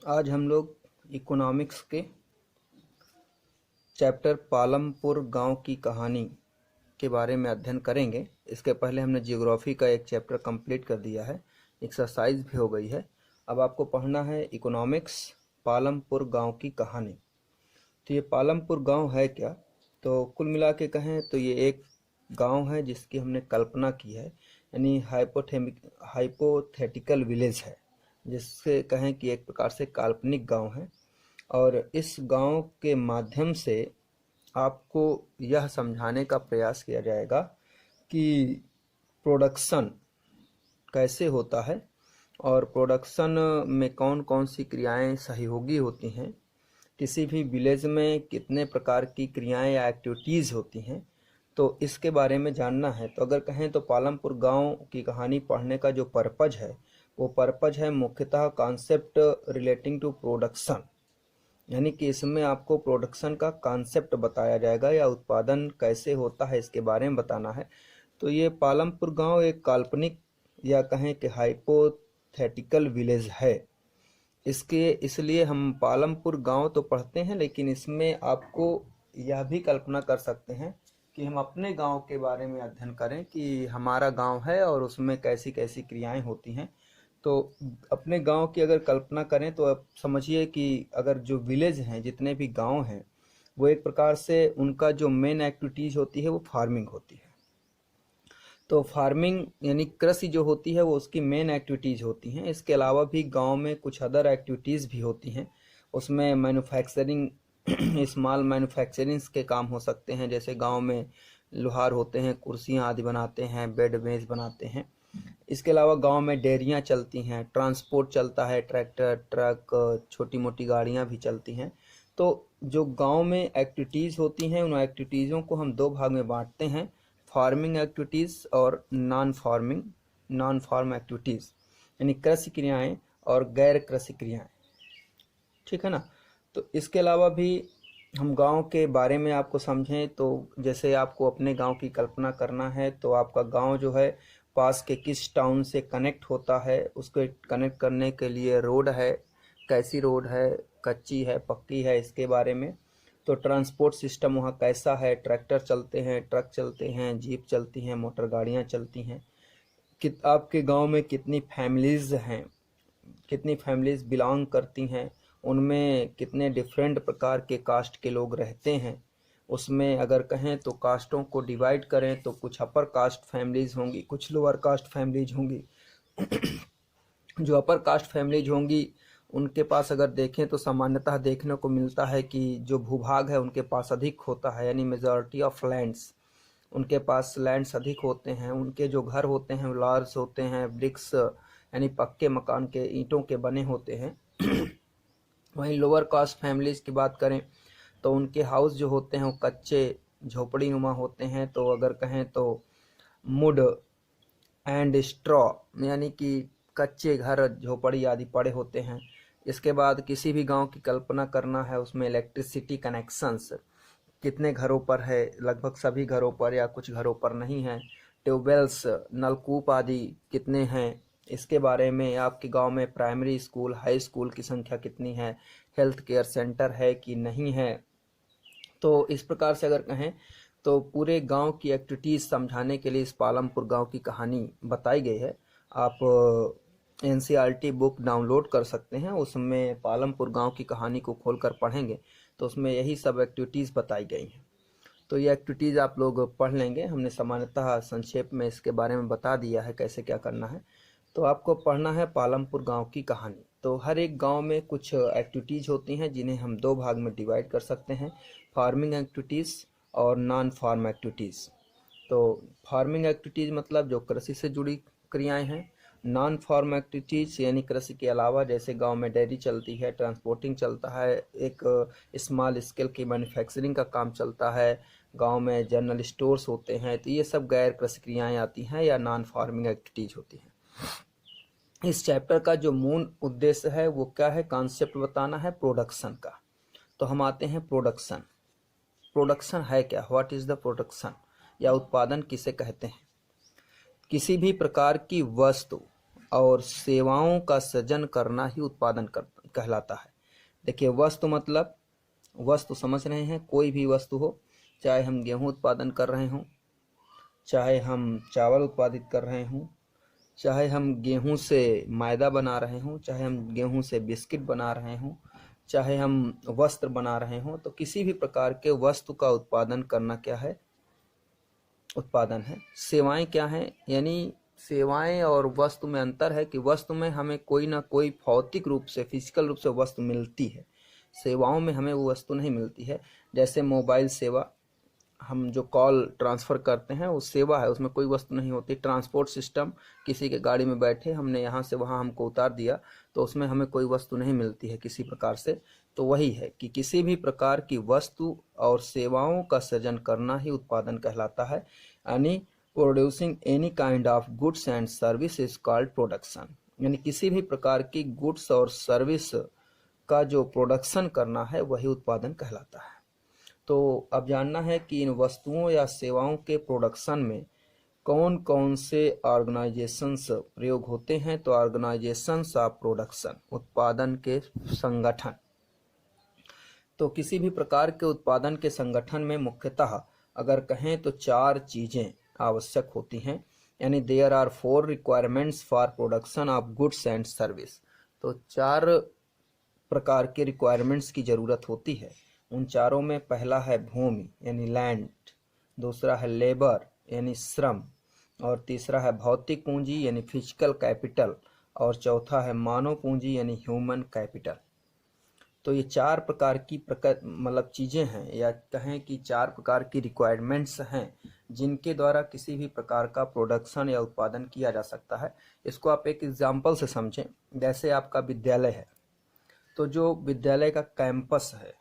आज हम लोग इकोनॉमिक्स के चैप्टर पालमपुर गांव की कहानी के बारे में अध्ययन करेंगे। इसके पहले हमने जियोग्राफी का एक चैप्टर कंप्लीट कर दिया है, एक्सरसाइज भी हो गई है। अब आपको पढ़ना है इकोनॉमिक्स पालमपुर गांव की कहानी। तो ये पालमपुर गांव है क्या? तो कुल मिला के कहें तो ये एक गांव है जिसकी हमने कल्पना की है, यानी हाइपोथेटिकल विलेज है, जिससे कहें कि एक प्रकार से काल्पनिक गांव है। और इस गांव के माध्यम से आपको यह समझाने का प्रयास किया जाएगा कि प्रोडक्शन कैसे होता है और प्रोडक्शन में कौन कौन सी क्रियाएं सहयोगी होती हैं, किसी भी विलेज में कितने प्रकार की क्रियाएं या एक्टिविटीज़ होती हैं, तो इसके बारे में जानना है। तो अगर कहें तो पालमपुर गांव की कहानी पढ़ने का जो पर्पज है वो पर्पज है मुख्यतः कॉन्सेप्ट रिलेटिंग टू प्रोडक्शन, यानी कि इसमें आपको प्रोडक्शन का कॉन्सेप्ट बताया जाएगा या उत्पादन कैसे होता है इसके बारे में बताना है। तो ये पालमपुर गांव एक काल्पनिक या कहें कि हाइपोथेटिकल विलेज है। इसके इसलिए हम पालमपुर गांव तो पढ़ते हैं, लेकिन इसमें आपको यह भी कल्पना कर सकते हैं कि हम अपने गांव के बारे में अध्ययन करें कि हमारा गांव है और उसमें कैसी कैसी क्रियाएं होती हैं। तो अपने गांव की अगर कल्पना करें तो अब समझिए कि अगर जो विलेज हैं, जितने भी गांव हैं, वो एक प्रकार से उनका जो मेन एक्टिविटीज़ होती है वो फार्मिंग होती है। तो फार्मिंग यानी कृषि जो होती है वो उसकी मेन एक्टिविटीज़ होती हैं। इसके अलावा भी गांव में कुछ अदर एक्टिविटीज़ भी होती हैं। उसमें मैन्युफैक्चरिंग स्मॉल मैन्युफैक्चरिंग के काम हो सकते हैं, जैसे गांव में लोहार होते हैं, कुर्सियां आदि बनाते हैं, बेड मेज बनाते हैं। इसके अलावा गांव में डेयरियां चलती हैं, ट्रांसपोर्ट चलता है, ट्रैक्टर ट्रक छोटी मोटी गाड़ियां भी चलती हैं। तो जो गांव में एक्टिविटीज़ होती हैं उन एक्टिविटीज़ों को हम दो भाग में बांटते हैं, फार्मिंग एक्टिविटीज़ और नॉन फार्म एक्टिविटीज़, यानी कृषि क्रियाएं और गैर कृषि क्रियाएं। ठीक है ना। तो इसके अलावा भी हम गांव के बारे में आपको समझें तो जैसे आपको अपने गांव की कल्पना करना है तो आपका गांव जो है पास के किस टाउन से कनेक्ट होता है, उसको कनेक्ट करने के लिए रोड है, कैसी रोड है, कच्ची है पक्की है, इसके बारे में। तो ट्रांसपोर्ट सिस्टम वहाँ कैसा है, ट्रैक्टर चलते हैं, ट्रक चलते हैं, जीप चलती हैं, मोटर गाड़ियाँ चलती हैं। आपके गांव में कितनी फैमिलीज़ हैं, कितनी फैमिलीज़ बिलोंग करती हैं, उनमें कितने डिफरेंट प्रकार के कास्ट के लोग रहते हैं। उसमें अगर कहें तो कास्टों को डिवाइड करें तो कुछ अपर कास्ट फैमिलीज़ होंगी, कुछ लोअर कास्ट फैमिलीज होंगी। जो अपर कास्ट फैमिलीज होंगी उनके पास अगर देखें तो सामान्यतः देखने को मिलता है कि जो भूभाग है उनके पास अधिक होता है, यानी मेजॉरिटी ऑफ लैंड्स, उनके पास लैंड्स अधिक होते हैं। उनके जो घर होते हैं लार्ज होते हैं, ब्रिक्स यानी पक्के मकान के ईंटों के बने होते हैं। वहीं लोअर कास्ट फैमिलीज़ की बात करें तो उनके हाउस जो होते हैं वो कच्चे झोपड़ी नुमा होते हैं। तो अगर कहें तो मुड एंड स्ट्रॉ, यानी कि कच्चे घर झोपड़ी आदि पड़े होते हैं। इसके बाद किसी भी गांव की कल्पना करना है, उसमें इलेक्ट्रिसिटी कनेक्शंस कितने घरों पर है, लगभग सभी घरों पर या कुछ घरों पर नहीं है। ट्यूबवेल्स नलकूप आदि कितने हैं, इसके बारे में। आपके गांव में प्राइमरी स्कूल हाई स्कूल की संख्या कितनी है, हेल्थ केयर सेंटर है कि नहीं है। तो इस प्रकार से अगर कहें तो पूरे गांव की एक्टिविटीज़ समझाने के लिए इस पालमपुर गांव की कहानी बताई गई है। आप NCERT बुक डाउनलोड कर सकते हैं, उसमें पालमपुर गांव की कहानी को खोलकर पढ़ेंगे तो उसमें यही सब एक्टिविटीज़ बताई गई हैं। तो ये एक्टिविटीज़ आप लोग पढ़ लेंगे। हमने सामान्यतः संक्षेप में इसके बारे में बता दिया है कैसे क्या करना है। तो आपको पढ़ना है पालमपुर गांव की कहानी। तो हर एक गांव में कुछ एक्टिविटीज़ होती हैं जिन्हें हम दो भाग में डिवाइड कर सकते हैं, फार्मिंग एक्टिविटीज़ और नॉन फार्म एक्टिविटीज़। तो फार्मिंग एक्टिविटीज़ मतलब जो कृषि से जुड़ी क्रियाएं हैं। नॉन फार्म एक्टिविटीज़ यानी कृषि के अलावा, जैसे गांव में डेयरी चलती है, ट्रांसपोर्टिंग चलता है, एक स्मॉल स्केल की मैन्युफैक्चरिंग का काम चलता है, गांव में जनरल स्टोर्स होते हैं। तो ये सब गैर कृषि क्रियाएँ आती हैं या नॉन फार्मिंग एक्टिविटीज़ होती हैं। इस चैप्टर का जो मूल उद्देश्य है वो क्या है, कॉन्सेप्ट बताना है प्रोडक्शन का। तो हम आते हैं प्रोडक्शन। प्रोडक्शन है क्या, व्हाट इज़ द प्रोडक्शन, या उत्पादन किसे कहते हैं? किसी भी प्रकार की वस्तु और सेवाओं का सृजन करना ही उत्पादन कहलाता है। देखिए, वस्तु मतलब, वस्तु समझ रहे हैं, कोई भी वस्तु हो, चाहे हम गेहूं उत्पादन कर रहे हों, चाहे हम चावल उत्पादित कर रहे हों, चाहे हम गेहूं से मैदा बना रहे हों, चाहे हम गेहूं से बिस्किट बना रहे हों, चाहे हम वस्त्र बना रहे हों, तो किसी भी प्रकार के वस्तु का उत्पादन करना क्या है? उत्पादन है। सेवाएं क्या हैं? यानी सेवाएं और वस्तु में अंतर है कि वस्तु में हमें कोई ना कोई भौतिक रूप से, फिजिकल रूप से वस्तु मिलती है, सेवाओं में हमें वो वस्तु नहीं मिलती है। जैसे मोबाइल सेवा, हम जो कॉल ट्रांसफ़र करते हैं वो सेवा है, उसमें कोई वस्तु नहीं होती। ट्रांसपोर्ट सिस्टम, किसी के गाड़ी में बैठे हमने यहाँ से वहाँ हमको उतार दिया, तो उसमें हमें कोई वस्तु नहीं मिलती है किसी प्रकार से। तो वही है कि किसी भी प्रकार की वस्तु और सेवाओं का सृजन करना ही उत्पादन कहलाता है। यानी producing any kind of goods and service is called production. यानी किसी भी प्रकार की गुड्स और सर्विस का जो प्रोडक्शन करना है वही उत्पादन कहलाता है। तो अब जानना है कि इन वस्तुओं या सेवाओं के प्रोडक्शन में कौन कौन से ऑर्गेनाइजेशंस प्रयोग होते हैं। तो ऑर्गेनाइजेशंस ऑफ प्रोडक्शन, उत्पादन के संगठन। तो किसी भी प्रकार के उत्पादन के संगठन में मुख्यतः अगर कहें तो 4 चीज़ें आवश्यक होती हैं। यानी there are 4 requirements for production of goods and service. तो 4 प्रकार के रिक्वायरमेंट्स की ज़रूरत होती है। उन चारों में पहला है भूमि यानी लैंड, दूसरा है लेबर यानी श्रम, और तीसरा है भौतिक पूंजी यानी फिजिकल कैपिटल, और चौथा है मानव पूंजी यानी ह्यूमन कैपिटल। तो ये 4 प्रकार की मतलब चीज़ें हैं, या कहें कि 4 प्रकार की रिक्वायरमेंट्स हैं जिनके द्वारा किसी भी प्रकार का प्रोडक्शन या उत्पादन किया जा सकता है। इसको आप एक एग्जाम्पल से समझें। जैसे आपका विद्यालय है, तो जो विद्यालय का कैंपस है,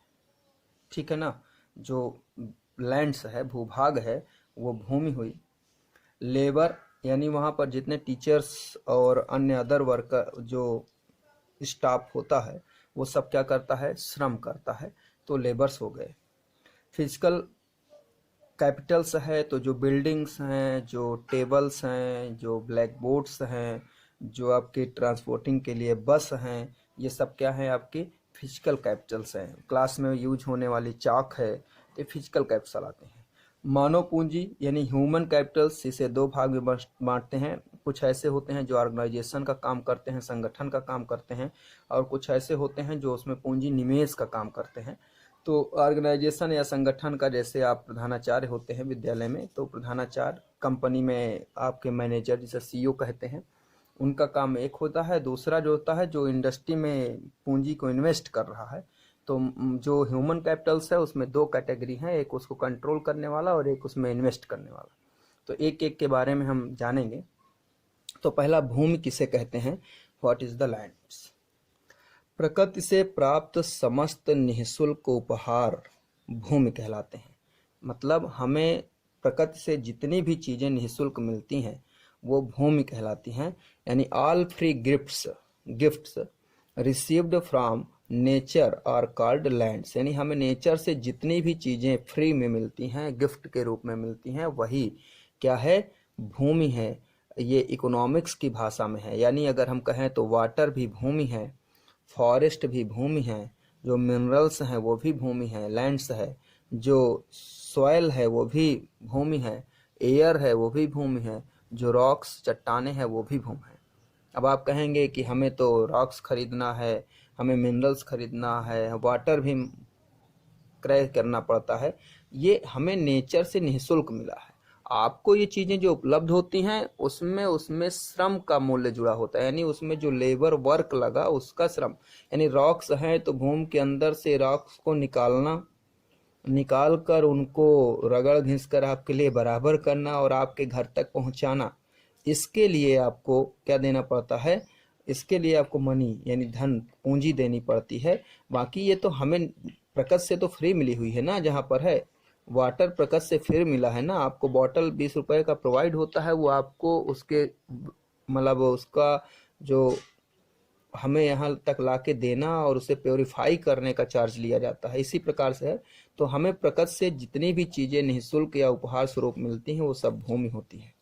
ठीक है ना, जो लैंड्स है, भूभाग है, वो भूमि हुई। लेबर यानी वहाँ पर जितने टीचर्स और अन्य अदर वर्कर जो स्टाफ होता है वो सब क्या करता है? श्रम करता है, तो लेबर्स हो गए। फिजिकल कैपिटल्स है, तो जो बिल्डिंग्स हैं, जो टेबल्स हैं, जो ब्लैक बोर्ड्स हैं, जो आपके ट्रांसपोर्टिंग के लिए बस हैं, ये सब क्या है? आपके फिजिकल कैपिटल्स हैं। क्लास में यूज होने वाली चाक है, ये फिजिकल कैपिटल आते हैं। मानव पूंजी यानी ह्यूमन कैपिटल्स, इसे 2 भाग में बांटते हैं। कुछ ऐसे होते हैं जो ऑर्गेनाइजेशन का काम करते हैं, संगठन का काम करते हैं, और कुछ ऐसे होते हैं जो उसमें पूंजी निवेश का काम करते हैं। तो ऑर्गेनाइजेशन या संगठन का, जैसे आप प्रधानाचार्य होते हैं विद्यालय में, तो प्रधानाचार्य कंपनी में आपके मैनेजर जिसे सीईओ कहते हैं, उनका काम एक होता है। दूसरा जो होता है जो इंडस्ट्री में पूंजी को इन्वेस्ट कर रहा है। तो जो ह्यूमन कैपिटल्स है उसमें 2 कैटेगरी हैं, एक उसको कंट्रोल करने वाला और एक उसमें इन्वेस्ट करने वाला। तो एक एक के बारे में हम जानेंगे। तो पहला, भूमि किसे कहते हैं? What is the lands? प्रकृति से प्राप्त समस्त निःशुल्क उपहार भूमि कहलाते हैं। मतलब हमें प्रकृति से जितनी भी चीज़ें निःशुल्क मिलती हैं वो भूमि कहलाती हैं। यानी all free gifts received from nature are called lands. यानी हमें नेचर से जितनी भी चीज़ें फ्री में मिलती हैं, गिफ्ट के रूप में मिलती हैं, वही क्या है? भूमि है। ये इकोनॉमिक्स की भाषा में है। यानी अगर हम कहें तो वाटर भी भूमि है, फॉरेस्ट भी भूमि है, जो मिनरल्स हैं वो भी भूमि है, लैंड्स है, जो सॉयल है वो भी भूमि है, एयर है वो भी भूमि है, जो रॉक्स चट्टाने हैं वो भी भूमि है। अब आप कहेंगे कि हमें तो रॉक्स खरीदना है, हमें मिनरल्स खरीदना है, वाटर भी क्रय करना पड़ता है। ये हमें नेचर से निःशुल्क मिला है। आपको ये चीज़ें जो उपलब्ध होती हैं उसमें श्रम का मूल्य जुड़ा होता है। यानी उसमें जो लेबर वर्क लगा उसका श्रम। यानी रॉक्स हैं तो भूमि के अंदर से रॉक्स को निकाल कर उनको रगड़ घिस कर आपके लिए बराबर करना और आपके घर तक पहुंचाना, इसके लिए आपको क्या देना पड़ता है? इसके लिए आपको मनी यानी धन, पूंजी देनी पड़ती है। बाकी ये तो हमें प्रकृति से तो फ्री मिली हुई है ना। जहाँ पर है वाटर प्रकृति से फ्री मिला है ना। आपको बॉटल 20 रुपए का प्रोवाइड होता है, वो आपको उसके मतलब उसका जो हमें यहाँ तक लाके देना और उसे प्योरीफाई करने का चार्ज लिया जाता है। इसी प्रकार से है। तो हमें प्रकृति से जितनी भी चीज़ें निःशुल्क या उपहार स्वरूप मिलती हैं वो सब भूमि होती है।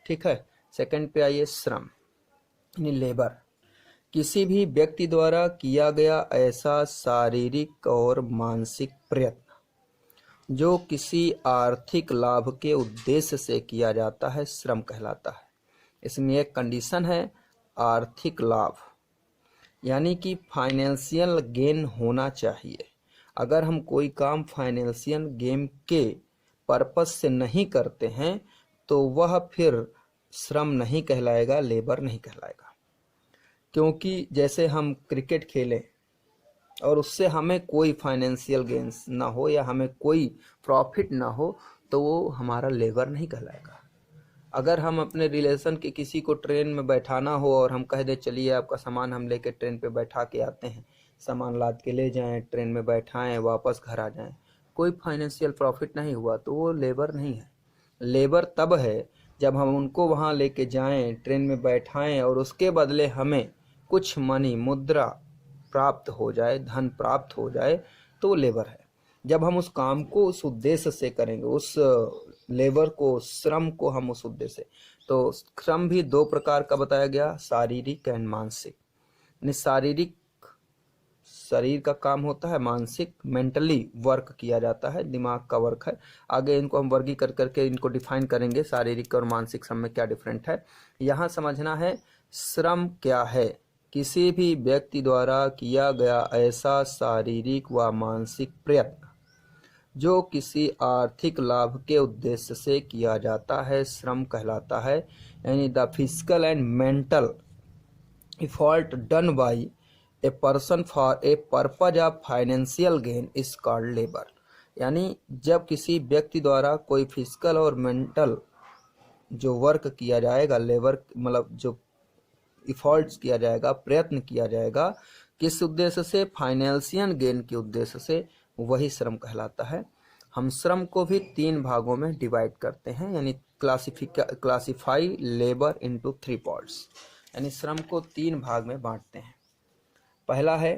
ठीक है। सेकंड पे आइए, श्रम यानी लेबर। किसी भी व्यक्ति द्वारा किया गया ऐसा शारीरिक और मानसिक प्रयत्न जो किसी आर्थिक लाभ के उद्देश्य से किया जाता है श्रम कहलाता है। इसमें एक कंडीशन है, आर्थिक लाभ, यानी कि फाइनेंशियल गेन होना चाहिए। अगर हम कोई काम फाइनेंशियल गेन के पर्पस से नहीं करते हैं तो वह फिर श्रम नहीं कहलाएगा, लेबर नहीं कहलाएगा। क्योंकि जैसे हम क्रिकेट खेलें और उससे हमें कोई फाइनेंशियल गेन्स ना हो या हमें कोई प्रॉफिट ना हो तो वो हमारा लेबर नहीं कहलाएगा। अगर हम अपने रिलेशन के किसी को ट्रेन में बैठाना हो और हम कह दें चलिए आपका सामान हम लेके ट्रेन पे बैठा के आते हैं, सामान लाद के ले जाएं, ट्रेन में बैठाएं, वापस घर आ जाएं, कोई फाइनेंशियल प्रॉफिट नहीं हुआ तो वो लेबर नहीं है। लेबर तब है जब हम उनको वहाँ लेके जाएं, ट्रेन में बैठाएं और उसके बदले हमें कुछ मनी, मुद्रा प्राप्त हो जाए, धन प्राप्त हो जाए, तो वो लेबर है। जब हम उस काम को उस उद्देश्य से करेंगे, उस लेबर को, श्रम को हम उस उद्देश्य से, तो श्रम भी दो प्रकार का बताया गया, शारीरिक एंड मानसिक। यानी शारीरिक शरीर का काम होता है, मानसिक मेंटली वर्क किया जाता है, दिमाग का वर्क है। आगे इनको हम वर्गीकृत करके इनको डिफाइन करेंगे, शारीरिक और मानसिक श्रम में क्या डिफरेंट है। यहाँ समझना है श्रम क्या है, किसी भी व्यक्ति द्वारा किया गया ऐसा शारीरिक व मानसिक प्रयत्न जो किसी आर्थिक लाभ के उद्देश्य से किया जाता है श्रम कहलाता है। यानी the physical and mental effort done by a person for a purpose of financial gain is called labour. यानी जब किसी व्यक्ति द्वारा कोई फिजिकल और मेंटल जो वर्क किया जाएगा, लेबर मतलब जो एफर्ट्स किया जाएगा, प्रयत्न किया जाएगा, किस उद्देश्य से, फाइनेंशियल गेन के उद्देश्य से, वही श्रम कहलाता है। हम श्रम को भी 3 भागों में डिवाइड करते हैं, यानी क्लासिफाई लेबर इनटू 3 पार्ट्स, यानी श्रम को 3 भाग में बांटते हैं। पहला है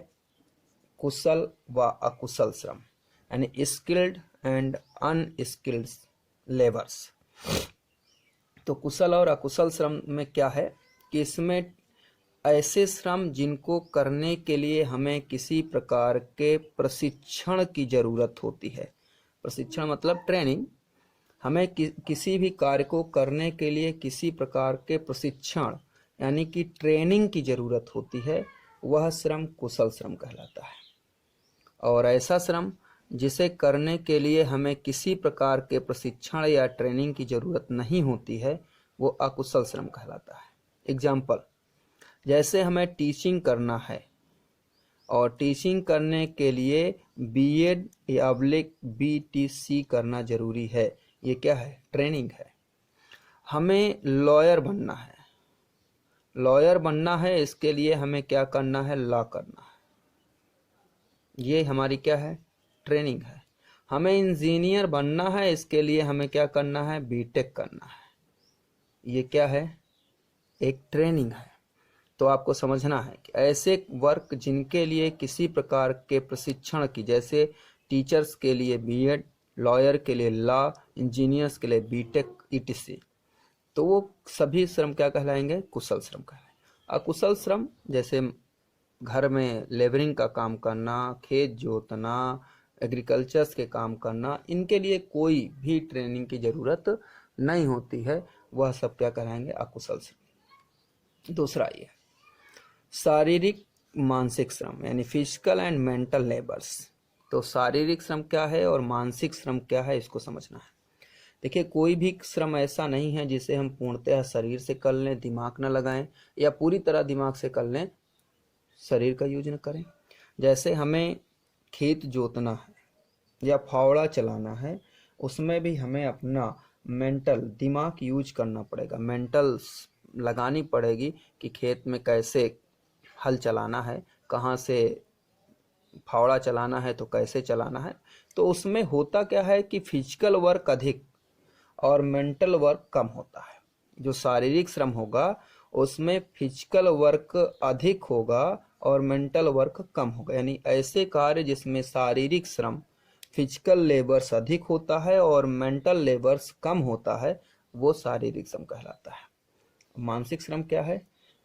कुशल व अकुशल श्रम, यानी स्किल्ड एंड अनस्किल्ड लेबर्स। तो कुशल और अकुशल श्रम में क्या है कि इसमें ऐसे श्रम जिनको करने के लिए हमें किसी प्रकार के प्रशिक्षण की जरूरत होती है। प्रशिक्षण मतलब ट्रेनिंग। हमें किसी भी कार्य को करने के लिए किसी प्रकार के प्रशिक्षण यानी कि ट्रेनिंग की जरूरत होती है, वह श्रम कुशल श्रम कहलाता है। और ऐसा श्रम जिसे करने के लिए हमें किसी प्रकार के प्रशिक्षण या ट्रेनिंग की जरूरत नहीं होती है, वो अकुशल श्रम कहलाता है। एग्जाम्पल, जैसे हमें टीचिंग करना है और टीचिंग करने के लिए बीएड या बीटीसी करना जरूरी है, ये क्या है, ट्रेनिंग है। हमें लॉयर बनना है, इसके लिए हमें क्या करना है, लॉ करना है, ये हमारी क्या है, ट्रेनिंग है। हमें इंजीनियर बनना है, इसके लिए हमें क्या करना है, बीटेक करना है, ये क्या है, एक ट्रेनिंग है। तो आपको समझना है कि ऐसे वर्क जिनके लिए किसी प्रकार के प्रशिक्षण की, जैसे टीचर्स के लिए बीएड, लॉयर के लिए लॉ, इंजीनियर्स के लिए बीटेक ईटीसी, तो वो सभी श्रम क्या कहलाएंगे, कुशल श्रम कहलाएंगे। अकुशल श्रम जैसे घर में लेबरिंग का काम करना, खेत जोतना, एग्रीकल्चर्स के काम करना, इनके लिए कोई भी ट्रेनिंग की जरूरत नहीं होती है, वह सब क्या कहलाएंगे, अकुशल श्रम। दूसरा ये शारीरिक मानसिक श्रम, यानी फिजिकल एंड मेंटल लेबर्स। तो शारीरिक श्रम क्या है और मानसिक श्रम क्या है, इसको समझना है। देखिए, कोई भी श्रम ऐसा नहीं है जिसे हम पूर्णतः शरीर से कर लें, दिमाग न लगाएं, या पूरी तरह दिमाग से कर लें, शरीर का यूज न करें। जैसे हमें खेत जोतना है या फावड़ा चलाना है, उसमें भी हमें अपना मेंटल दिमाग यूज करना पड़ेगा, मेंटल लगानी पड़ेगी कि खेत में कैसे हल चलाना है, कहाँ से फावड़ा चलाना है तो कैसे चलाना है। तो उसमें होता क्या है कि फिजिकल वर्क अधिक और मेंटल वर्क कम होता है। जो शारीरिक श्रम होगा उसमें फिजिकल वर्क अधिक होगा और मेंटल वर्क कम होगा। यानी ऐसे कार्य जिसमें शारीरिक श्रम, फिजिकल लेबर्स अधिक होता है और मेंटल लेबर्स कम होता है, वो शारीरिक श्रम कहलाता है। मानसिक श्रम क्या है,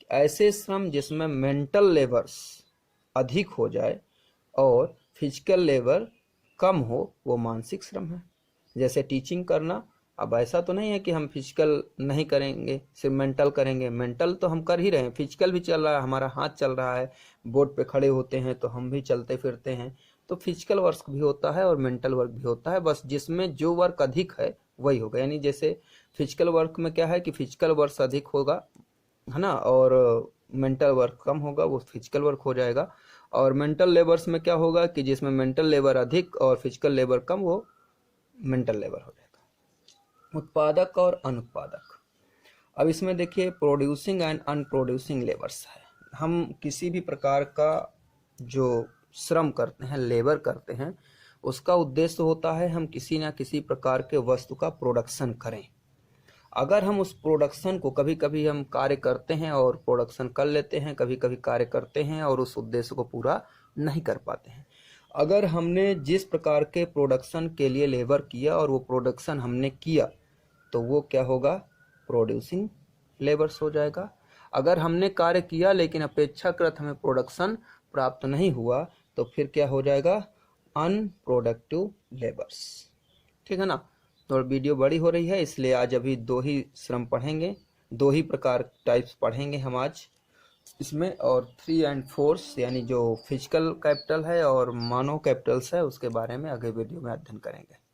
ऐसे श्रम जिसमें मेंटल लेबर्स अधिक हो जाए और फिजिकल लेबर कम हो वो मानसिक श्रम है। जैसे टीचिंग करना, अब ऐसा तो नहीं है कि हम फिजिकल नहीं करेंगे, सिर्फ मेंटल करेंगे। मेंटल तो हम कर ही रहे हैं, फिजिकल भी चल रहा है, हमारा हाथ चल रहा है, बोर्ड पे खड़े होते हैं तो हम भी चलते फिरते हैं। तो फिजिकल वर्क भी होता है और मेंटल वर्क भी होता है, बस जिसमें जो वर्क अधिक है वही होगा। यानी जैसे फिजिकल वर्क में क्या है कि फिजिकल वर्क अधिक होगा, है ना, और मेंटल वर्क कम होगा, वो फिजिकल वर्क हो जाएगा। और मेंटल लेबर्स में क्या होगा कि जिसमें मेंटल लेबर अधिक और फिजिकल लेबर कम, वो मेंटल लेबर हो जाएगा। उत्पादक और अनुत्पादक, अब इसमें देखिए प्रोड्यूसिंग एंड अनप्रोड्यूसिंग लेबर्स है। हम किसी भी प्रकार का जो श्रम करते हैं, लेबर करते हैं, उसका उद्देश्य होता है हम किसी ना किसी प्रकार के वस्तु का प्रोडक्शन करें। अगर हम उस प्रोडक्शन को, कभी कभी हम कार्य करते हैं और प्रोडक्शन कर लेते हैं, कभी कभी कार्य करते हैं और उस उद्देश्य को पूरा नहीं कर पाते हैं। अगर हमने जिस प्रकार के प्रोडक्शन के लिए लेबर किया और वो प्रोडक्शन हमने किया तो वो क्या होगा, प्रोड्यूसिंग लेबर्स हो जाएगा। अगर हमने कार्य किया लेकिन अपेक्षाकृत हमें प्रोडक्शन प्राप्त नहीं हुआ तो फिर क्या हो जाएगा, अनप्रोडक्टिव लेबर्स। ठीक है ना। तो वीडियो बड़ी हो रही है इसलिए आज अभी दो ही श्रम पढ़ेंगे, दो ही प्रकार टाइप्स पढ़ेंगे हम आज इसमें। और 3 और 4 यानी जो फिजिकल कैपिटल है और मानव कैपिटल्स है उसके बारे में आगे वीडियो में अध्ययन करेंगे।